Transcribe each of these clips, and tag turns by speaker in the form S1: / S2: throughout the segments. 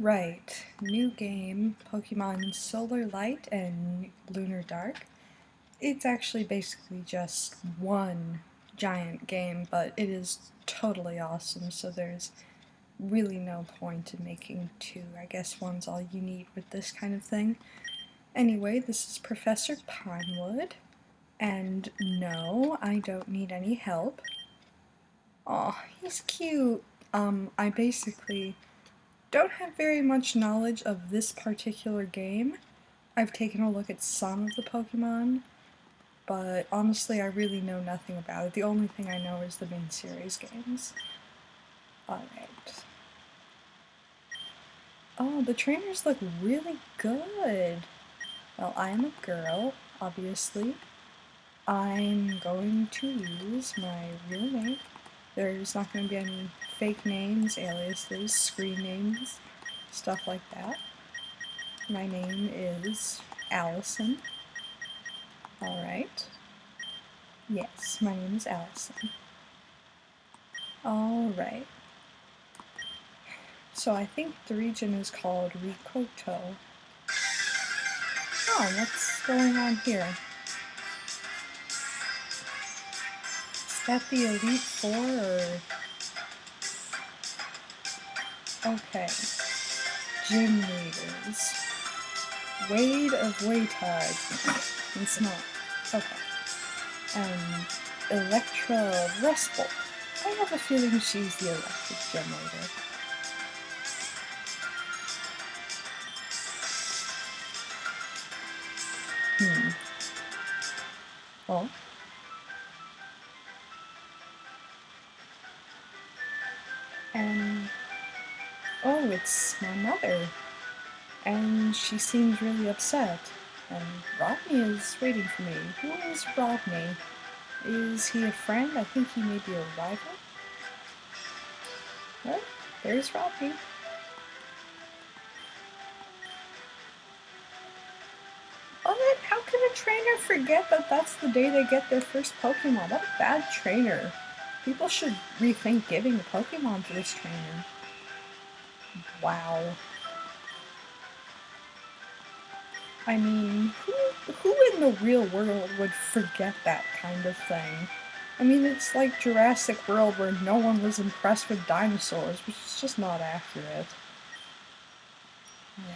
S1: Alright, new game, Pokemon Solar Light and Lunar Dark. It's actually basically just one giant game, but it is totally awesome, so there's really no point in making two. I guess one's all you need with this kind of thing. Anyway, this is Professor Pinewood, and no, I don't need any help. Aw, he's cute. I basically don't have very much knowledge of this particular game. I've taken a look at some of the Pokemon, but honestly I really know nothing about it. The only thing I know is the main series games. Alright. Oh, the trainers look really good. Well, I am a girl, obviously. I'm going to use my real name. There's not going to be any fake names, aliases, screen names, stuff like that. My name is Allison. Alright. Yes, my name is Allison. Alright. So I think the region is called Rikoto. Oh, what's going on here? Is that the Elite Four or... Okay. Gym leaders. Wade of Waytide. It's not. Okay. Electra Rustbolt. I have a feeling she's the electric gym leader. Oh. Oh, it's my mother. And she seems really upset. And Rodney is waiting for me. Who is Rodney? Is he a friend? I think he may be a rival. Well, there's Rodney. Oh, then how can a trainer forget that that's the day they get their first Pokemon? What a bad trainer. People should rethink giving a Pokemon to this trainer. Wow. I mean, who in the real world would forget that kind of thing? I mean, it's like Jurassic World where no one was impressed with dinosaurs, which is just not accurate.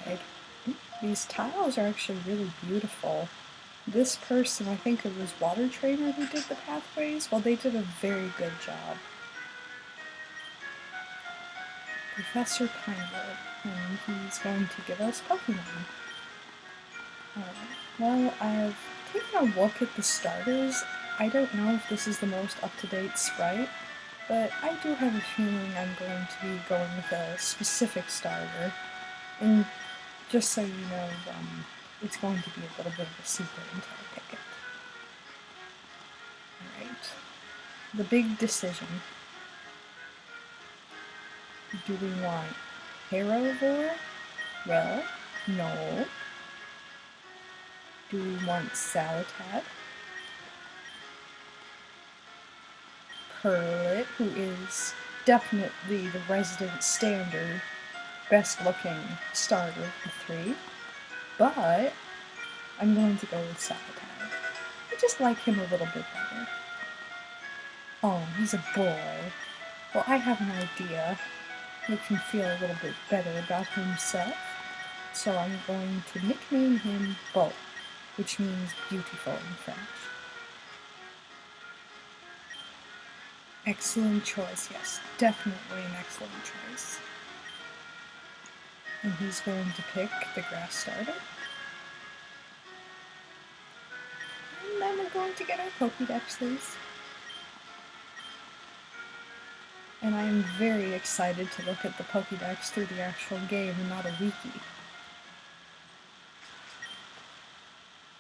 S1: Alright. These tiles are actually really beautiful. This person, I think it was Water Trainer who did the pathways, well, they did a very good job. Professor Pinewood, and he's going to give us Pokemon. Well, I've taken a look at the starters. I don't know if this is the most up-to-date sprite, but I do have a feeling I'm going to be going with a specific starter. And just so you know, it's going to be a little bit of a secret until I pick it. Alright. The big decision. Do we want Herovore? Well, no. Do we want Salatat? Purlit, who is definitely the resident standard, best looking starter of the three, but I'm going to go with Salatat. I just like him a little bit better. Oh, he's a boy. Well, I have an idea. Make him feel a little bit better about himself, so I'm going to nickname him Beau, which means beautiful in French. Excellent choice, yes, definitely an excellent choice. And he's going to pick the grass starter. And then we're going to get our Pokédex, please. And I am very excited to look at the Pokédex through the actual game and not a wiki.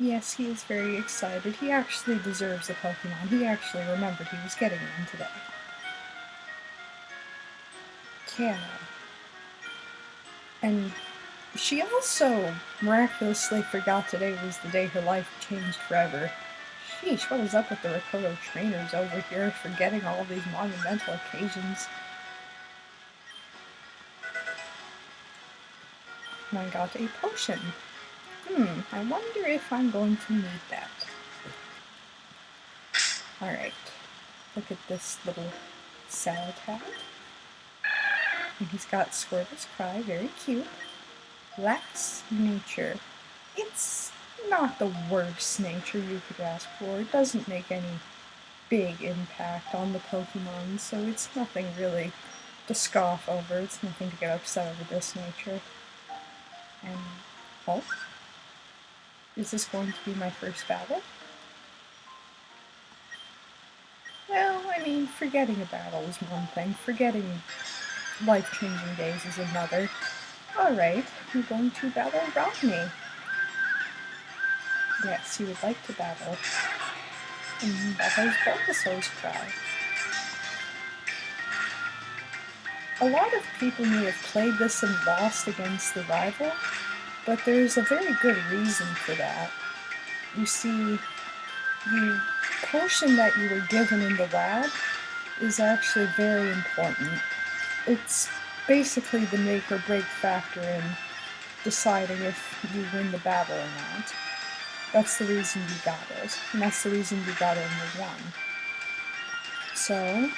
S1: Yes, he is very excited. He actually deserves a Pokemon. He actually remembered he was getting one today. Canna. And she also miraculously forgot today was the day her life changed forever. Sheesh, what is up with the Rikoto trainers over here forgetting all of these monumental occasions? Pokemon got a potion. I wonder if I'm going to need that. Alright, look at this little salad hat. And he's got Squirtle's Cry, very cute. Lacks nature. It's not the worst nature you could ask for. It doesn't make any big impact on the Pokemon, so it's nothing really to scoff over. It's nothing to get upset over this nature. And, oh, is this going to be my first battle? Well, I mean, forgetting a battle is one thing. Forgetting life-changing days is another. Alright, I'm going to battle Rodney. Yes, you would like to battle. And that has Bulbasaur's Cry. A lot of people may have played this and lost against the rival, but there's a very good reason for that. You see, the potion that you were given in the lab is actually very important. It's basically the make or break factor in deciding if you win the battle or not. That's the reason you got it, and that's the reason you got only one. So,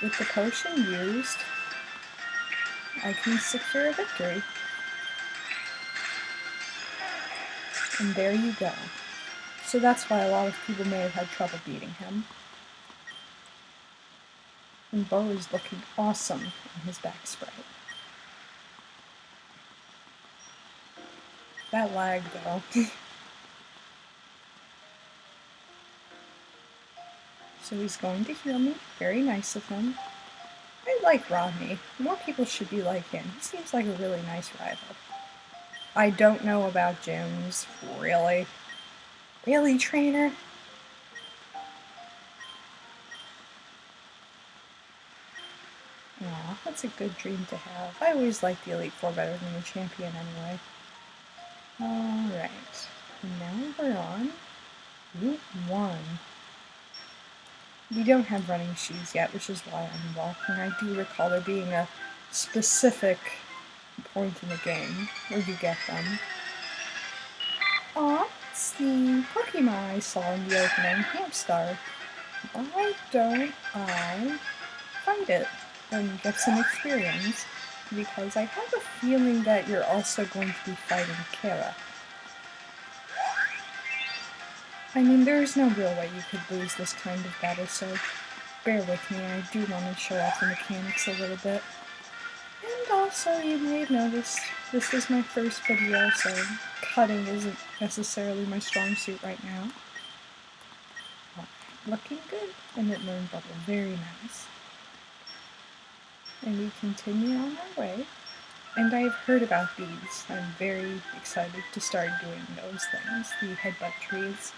S1: with the potion used, I can secure a victory. And there you go. So that's why a lot of people may have had trouble beating him. And Bo is looking awesome in his back sprite. That lag though. So he's going to heal me. Very nice of him. I like Rodney. More people should be like him. He seems like a really nice rival. I don't know about gyms. Really? Really, trainer? Aw, that's a good dream to have. I always liked the Elite Four better than the Champion anyway. Alright. And now we're on Route 1. We don't have running shoes yet, which is why I'm walking. I do recall there being a specific point in the game where you get them. Aw, it's the Pokemon I saw in the opening, Hamstar. Why don't I fight it and get some experience? Because I have a feeling that you're also going to be fighting Kara. I mean, there is no real way you could lose this kind of battle, so bear with me. I do want to show off the mechanics a little bit. And also, you may have noticed, this is my first video, so cutting isn't necessarily my strong suit right now. Looking good. And it learned bubble. Very nice. And we continue on our way. And I've heard about these. I'm very excited to start doing those things. The headbutt trees.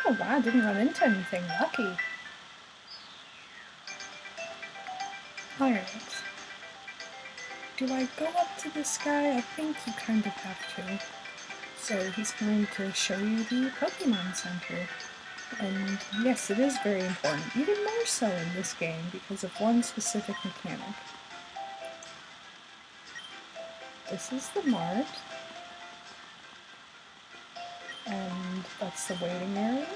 S1: Oh wow, didn't run into anything. Lucky. Alright. Do I go up to this guy? I think you kind of have to. So he's going to show you the Pokemon Center. And yes, it is very important, even more so in this game because of one specific mechanic. This is the mart. And that's the waiting area.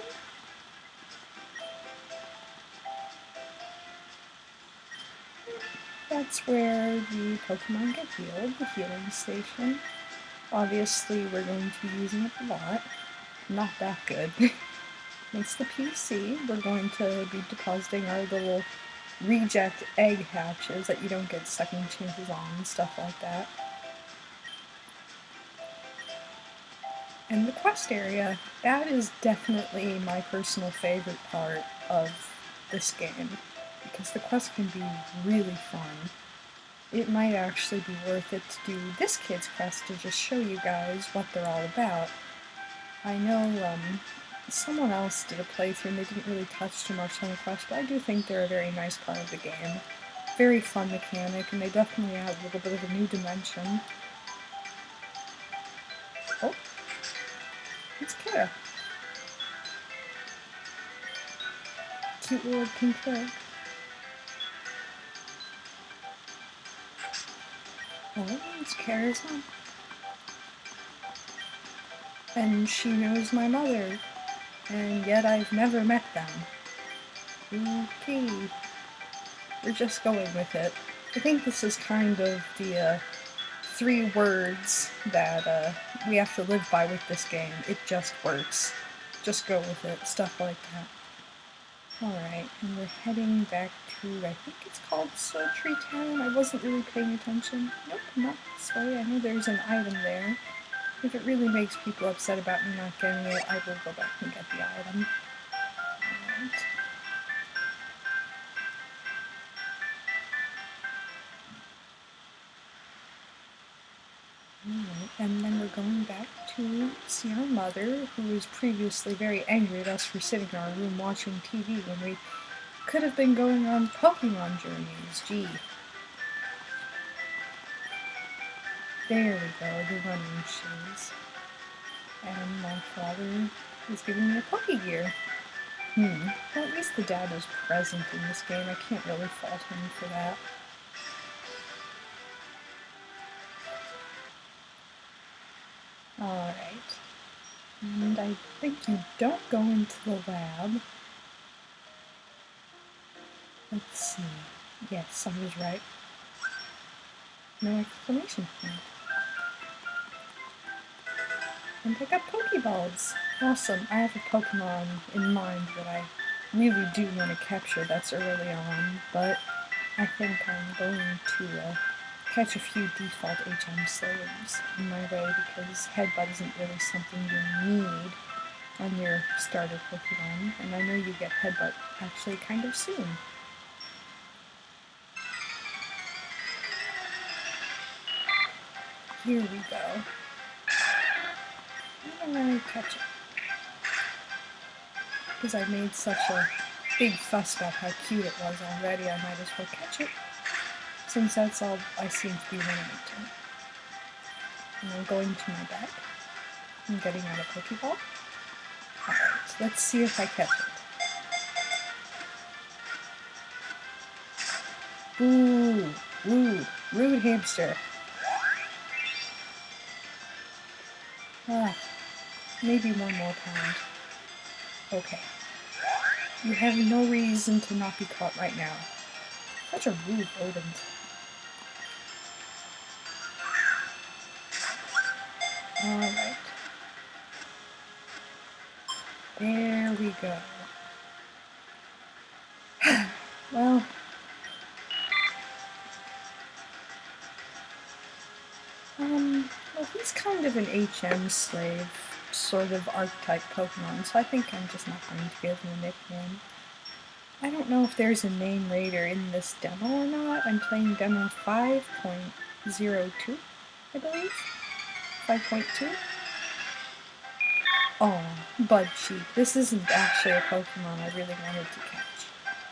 S1: That's where the Pokemon get healed, the healing station. Obviously, we're going to be using it a lot. Not that good. It's the PC. We're going to be depositing our little reject egg hatches that you don't get second chances on and stuff like that. And the quest area, that is definitely my personal favorite part of this game, because the quest can be really fun. It might actually be worth it to do this kid's quest to just show you guys what they're all about. I know someone else did a playthrough and they didn't really touch too much on the quest, but I do think they're a very nice part of the game. Very fun mechanic, and they definitely add a little bit of a new dimension. Oh, it's Kara. Cute little pink hair. Oh, it's Kara's mom. And she knows my mother, and yet I've never met them. Okay, we're just going with it. I think this is kind of the 3 words that we have to live by with this game. It just works. Just go with it. Stuff like that. Alright, and we're heading back to, I think it's called Sultry Town. I wasn't really paying attention. Nope, not this way. I know there's an item there. If it really makes people upset about me not getting it, I will go back and get the item. Alright. Alright, and then we're going back to see our mother, who was previously very angry at us for sitting in our room watching TV when we could have been going on Pokemon journeys. Gee. There we go, the running shoes. And my father is giving me a Pokegear. Well, at least the dad was present in this game. I can't really fault him for that. Alright. And I think you don't go into the lab. Let's see. Yes, I was right. No exclamation point. And I got Pokeballs! Awesome. I have a Pokemon in mind that I really do want to capture that's early on, but I think I'm going to catch a few default HM slaves on my way because Headbutt isn't really something you need on your starter Pokemon, and I know you get Headbutt actually kind of soon. Here we go. I'm gonna catch it. Because I made such a big fuss about how cute it was already, I might as well catch it. Since that's all I seem to be running into. And I'm going to my bag. I'm getting out a Pokeball. Alright, let's see if I catch it. Ooh, ooh, rude hamster. Ah, maybe one more pound. Okay. You have no reason to not be caught right now. Such a rude rodent. Alright. There we go. Well, he's kind of an HM slave, sort of archetype Pokemon, so I think I'm just not going to give him a nickname. I don't know if there's a name raider in this demo or not. I'm playing demo 5.02, I believe? 5.2? Oh, Budgie. This isn't actually a Pokemon I really wanted to catch,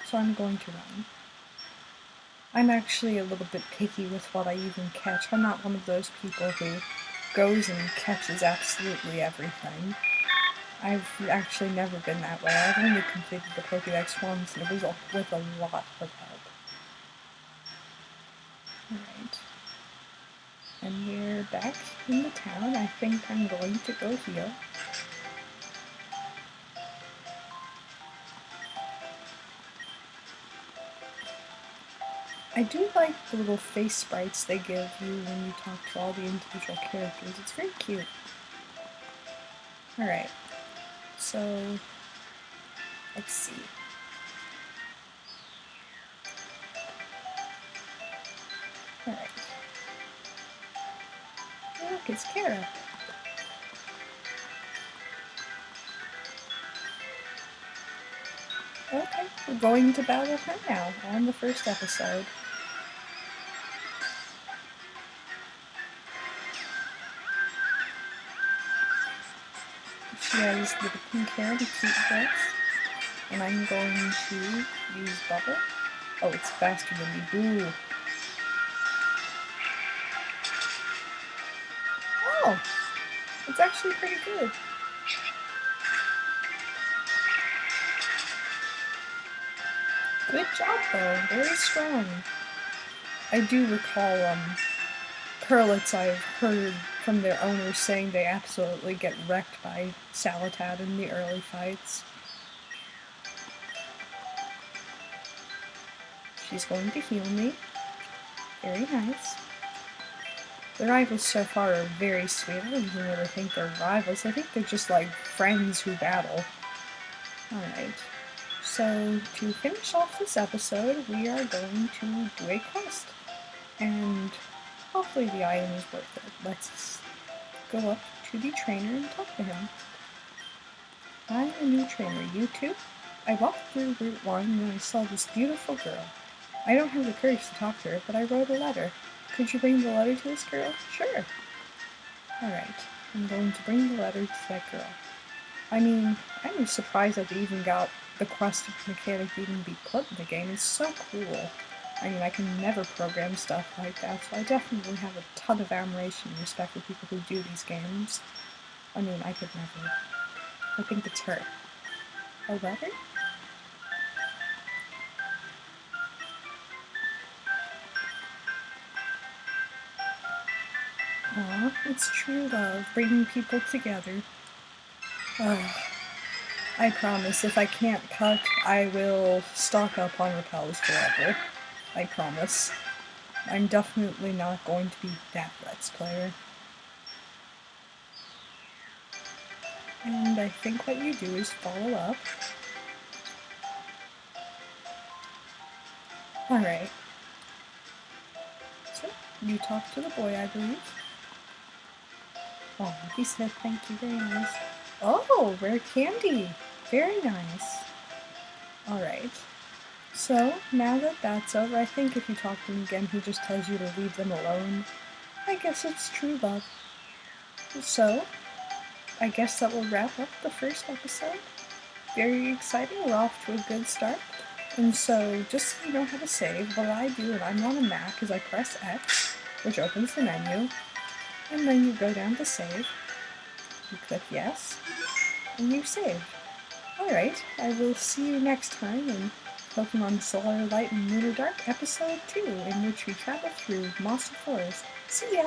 S1: so I'm going to run. I'm actually a little bit picky with what I even catch. I'm not one of those people who goes and catches absolutely everything. I've actually never been that way. I've only completed the Pokédex once, and it was with a lot of help. Alright. And we're back in the town. I think I'm going to go heal. I do like the little face sprites they give you when you talk to all the individual characters. It's very cute. Alright. So, let's see. Alright. Oh, look, it's Kara. Okay, we're going to battle her now on the first episode. She has little pink hair and a cute dress. And I'm going to use Bubble. Oh, it's faster than me. Boo. Oh, it's actually pretty good. Good job, though. Very strong. I do recall Curlets I've heard from their owners saying they absolutely get wrecked by Salatad in the early fights. She's going to heal me. Very nice. The rivals so far are very sweet. I don't even really think they're rivals. I think they're just like friends who battle. Alright. So, to finish off this episode, we are going to do a quest. And hopefully the item is worth it. Let's go up to the trainer and talk to him. I'm a new trainer. You too? I walked through Route 1 and I saw this beautiful girl. I don't have the courage to talk to her, but I wrote a letter. Could you bring the letter to this girl? Sure. Alright, I'm going to bring the letter to that girl. I mean, I'm surprised that they even got the quest mechanic to even be put in the game. It's so cool. I mean, I can never program stuff like that, so I definitely have a ton of admiration and respect for people who do these games. I mean, I could never. I think it's her. A letter? Aw, it's true love, bringing people together. I promise, if I can't cut, I will stock up on repels forever. I promise. I'm definitely not going to be that Let's Player. And I think what you do is follow up. Alright. So, you talk to the boy, I believe. Oh, he said thank you, very nice. Oh, rare candy! Very nice. Alright. So, now that that's over, I think if you talk to him again, he just tells you to leave them alone. I guess it's true love. So, I guess that will wrap up the first episode. Very exciting, we're off to a good start. And so, just so you know how to save, what I do when I'm on a Mac is I press X, which opens the menu, and then you go down to save, you click yes, and you save. Alright, I will see you next time in Pokemon Solar Light and Lunar Dark Episode 2, in which we travel through Mossy Forest. See ya!